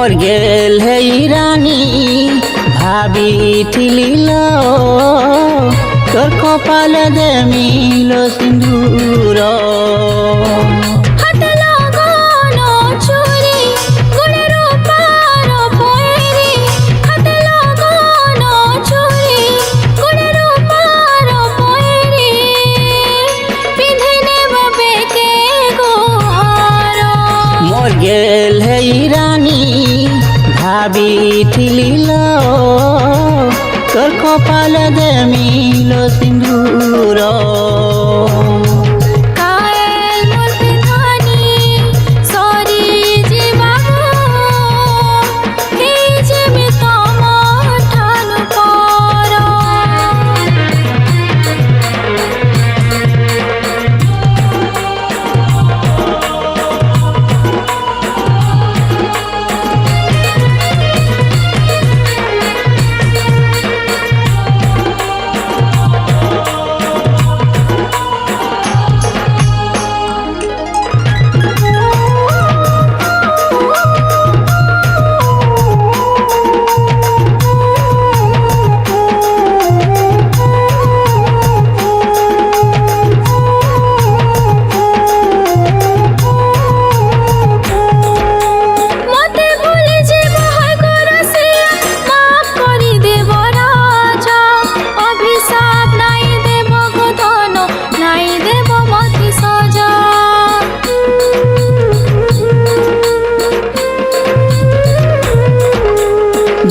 मोर गेल है रानी भाबिथिली लो तोर कपाल दे मिलो सिंदूर मोर गेल है रानी भाबिथिली लो तोर कपाल दे मिलो सिंदूर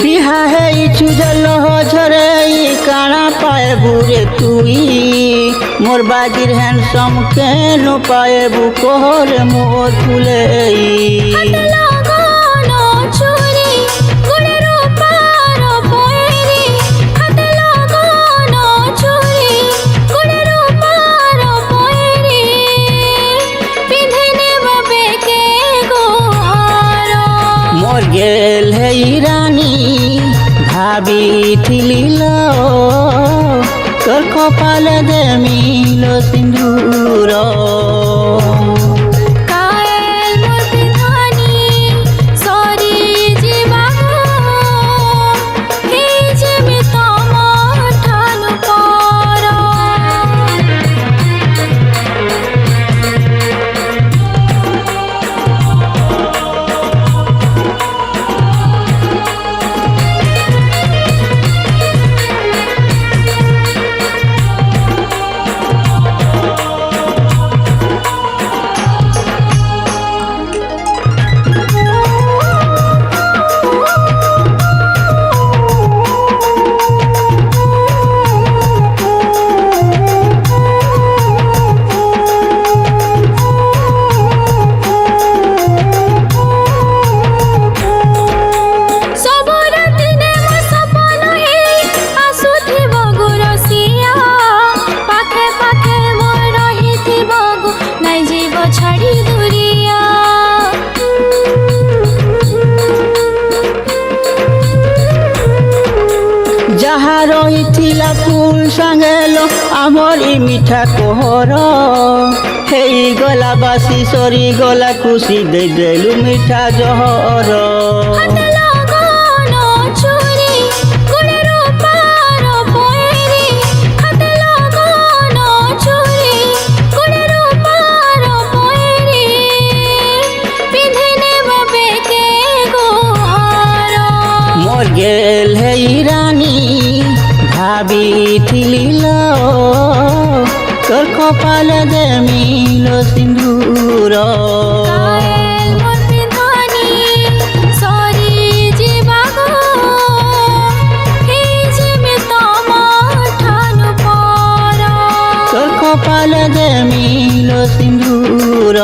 बिहा है चुजल झरे काना पाए बुरे तुई मोर बाजिर हैंडसम के नो पाए बुकोर मोर फुले मोर गेल है रानी भाबिथिली लो तोर कपाल दे मिलो सिंदूर जहाँ रही फूल सांगेलो आमर मिठा कोहर हे गला बासी सरी गला खुशी दे देलु मिठा जहर मोर गेल है रानी भाबिथिली लो तोर कपाल दे मिलो सिंदूर तोर कपाल दे मिलो सिंदूर।